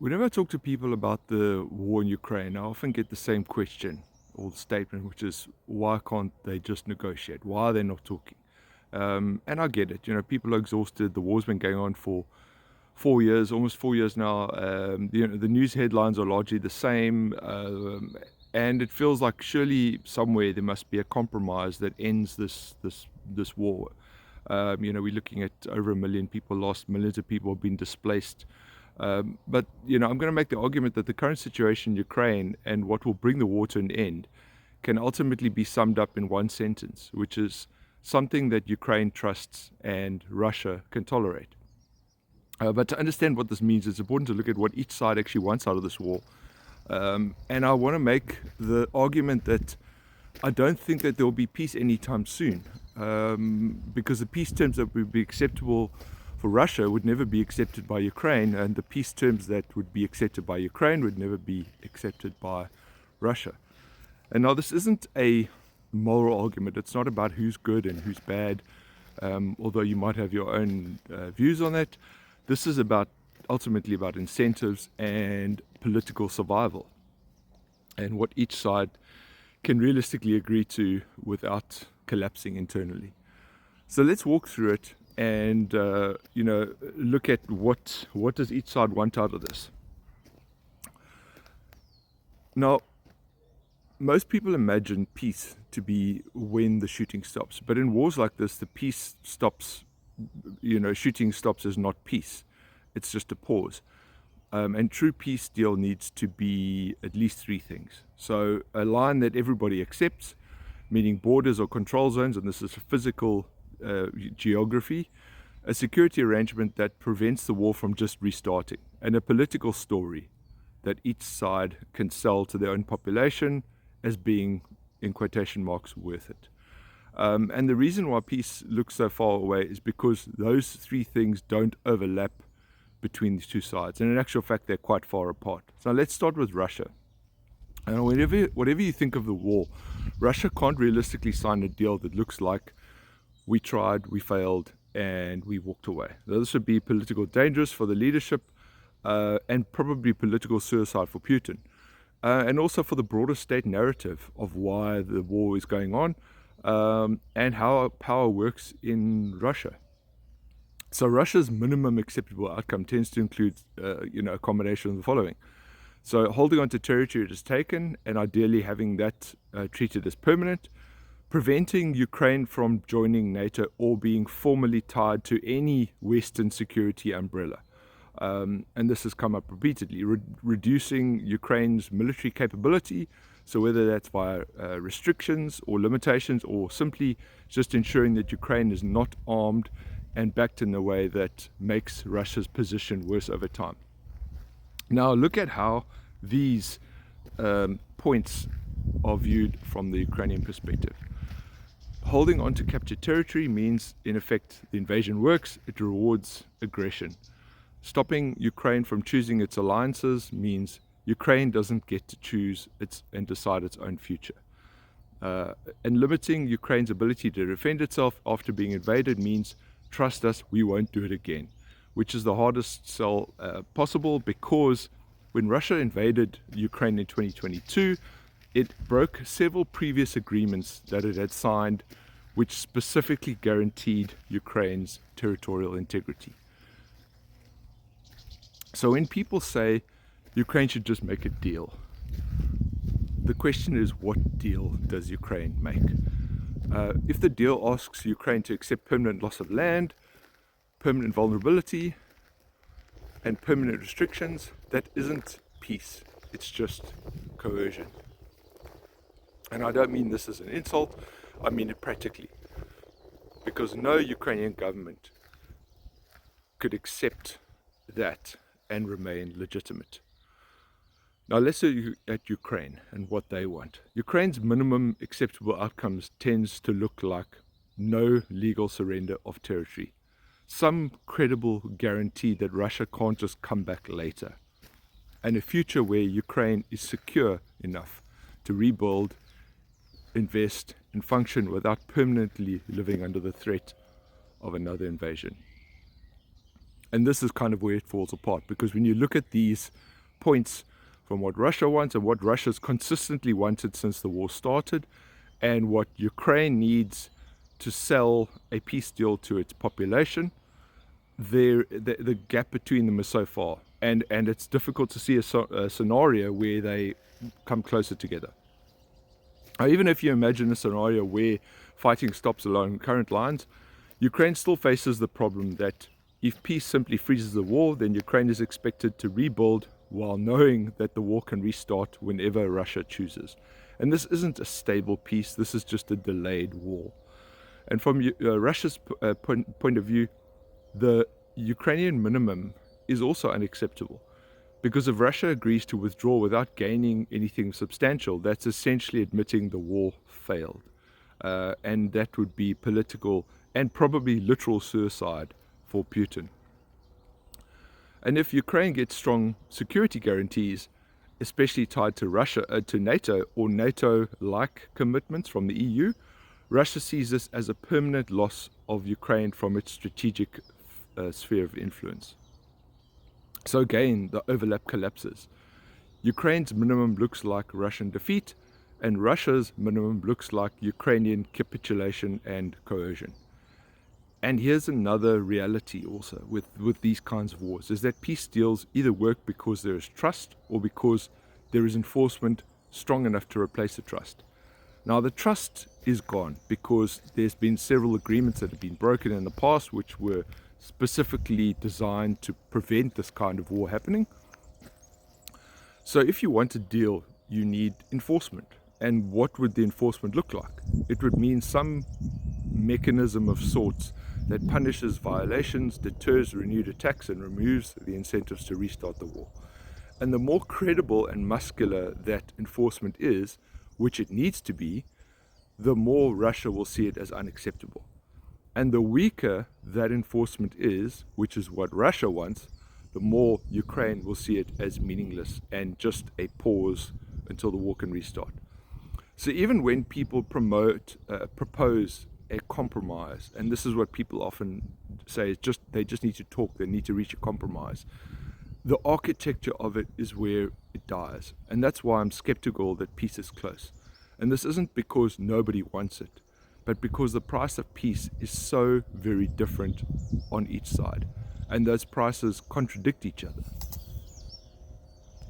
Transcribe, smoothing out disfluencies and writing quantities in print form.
Whenever I talk to people about the war in Ukraine, I often get the same question or the statement, which is, why can't they just negotiate? Why are they not talking? And I get it. People are exhausted. The war's been going on for 4 years, almost 4 years now. The news headlines are largely the same. And it feels like surely somewhere there must be a compromise that ends this war. We're looking at over 1 million people lost, millions of people have been displaced. But I'm going to make the argument that the current situation in Ukraine and what will bring the war to an end can ultimately be summed up in one sentence, which is something that Ukraine trusts and Russia can tolerate. But to understand what this means, it's important to look at what each side actually wants out of this war. And I want to make the argument that I don't think that there will be peace anytime soon, because the peace terms that would be acceptable for Russia would never be accepted by Ukraine, and the peace terms that would be accepted by Ukraine would never be accepted by Russia. And now this isn't a moral argument. It's not about who's good and who's bad, although you might have your own views on that. This is ultimately about incentives and political survival, and what each side can realistically agree to without collapsing internally. So let's walk through it and look at what does each side want out of this. Now, most people imagine peace to be when the shooting stops, but in wars like this, the peace stops. Shooting stops is not peace; it's just a pause. And true peace deal needs to be at least three things. So a line that everybody accepts, meaning borders or control zones, and this is physical geography, a security arrangement that prevents the war from just restarting, and a political story that each side can sell to their own population as being, in quotation marks, worth it. And the reason why peace looks so far away is because those three things don't overlap between these two sides, and in actual fact they're quite far apart. So let's start with Russia. And whatever you think of the war, Russia can't realistically sign a deal that looks like we tried, we failed, and we walked away. Now, this would be political dangerous for the leadership, and probably political suicide for Putin, and also for the broader state narrative of why the war is going on, and how power works in Russia. So Russia's minimum acceptable outcome tends to include, a combination of the following. So holding on to territory it has taken, and ideally having that treated as permanent, preventing Ukraine from joining NATO or being formally tied to any Western security umbrella. And this has come up repeatedly, reducing Ukraine's military capability, so whether that's via restrictions or limitations, or simply just ensuring that Ukraine is not armed and backed in a way that makes Russia's position worse over time. Now look at how these points are viewed from the Ukrainian perspective. Holding on to captured territory means, in effect, the invasion works, it rewards aggression. Stopping Ukraine from choosing its alliances means Ukraine doesn't get to choose and decide its own future. And limiting Ukraine's ability to defend itself after being invaded means, trust us, we won't do it again, which is the hardest sell possible, because when Russia invaded Ukraine in 2022, it broke several previous agreements that it had signed, which specifically guaranteed Ukraine's territorial integrity. So when people say Ukraine should just make a deal, the question is, what deal does Ukraine make? If the deal asks Ukraine to accept permanent loss of land, permanent vulnerability, and permanent restrictions, that isn't peace, it's just coercion. And I don't mean this as an insult, I mean it practically. Because no Ukrainian government could accept that and remain legitimate. Now let's look at Ukraine and what they want. Ukraine's minimum acceptable outcomes tends to look like no legal surrender of territory, some credible guarantee that Russia can't just come back later, and a future where Ukraine is secure enough to rebuild, invest, and function without permanently living under the threat of another invasion. And this is kind of where it falls apart, because when you look at these points from what Russia wants and what Russia's consistently wanted since the war started, and what Ukraine needs to sell a peace deal to its population, the gap between them is so far, and it's difficult to see a scenario where they come closer together. Now, even if you imagine a scenario where fighting stops along current lines, Ukraine still faces the problem that if peace simply freezes the war, then Ukraine is expected to rebuild while knowing that the war can restart whenever Russia chooses. And this isn't a stable peace, this is just a delayed war. And from Russia's point of view, the Ukrainian minimum is also unacceptable. Because if Russia agrees to withdraw without gaining anything substantial, that's essentially admitting the war failed. And that would be political and probably literal suicide for Putin. And if Ukraine gets strong security guarantees, especially tied to Russia, to NATO or NATO-like commitments from the EU, Russia sees this as a permanent loss of Ukraine from its strategic sphere of influence. So again, the overlap collapses. Ukraine's minimum looks like Russian defeat, and Russia's minimum looks like Ukrainian capitulation and coercion. And here's another reality also with these kinds of wars, is that peace deals either work because there is trust or because there is enforcement strong enough to replace the trust. Now the trust is gone because there's been several agreements that have been broken in the past which were specifically designed to prevent this kind of war happening. So if you want a deal, you need enforcement. And what would the enforcement look like? It would mean some mechanism of sorts that punishes violations, deters renewed attacks, and removes the incentives to restart the war. And the more credible and muscular that enforcement is, which it needs to be, the more Russia will see it as unacceptable. And the weaker that enforcement is, which is what Russia wants, the more Ukraine will see it as meaningless and just a pause until the war can restart. So even when people propose a compromise, and this is what people often say, they just need to talk, they need to reach a compromise. The architecture of it is where it dies, and that's why I'm skeptical that peace is close. And this isn't because nobody wants it, but because the price of peace is so very different on each side, and those prices contradict each other.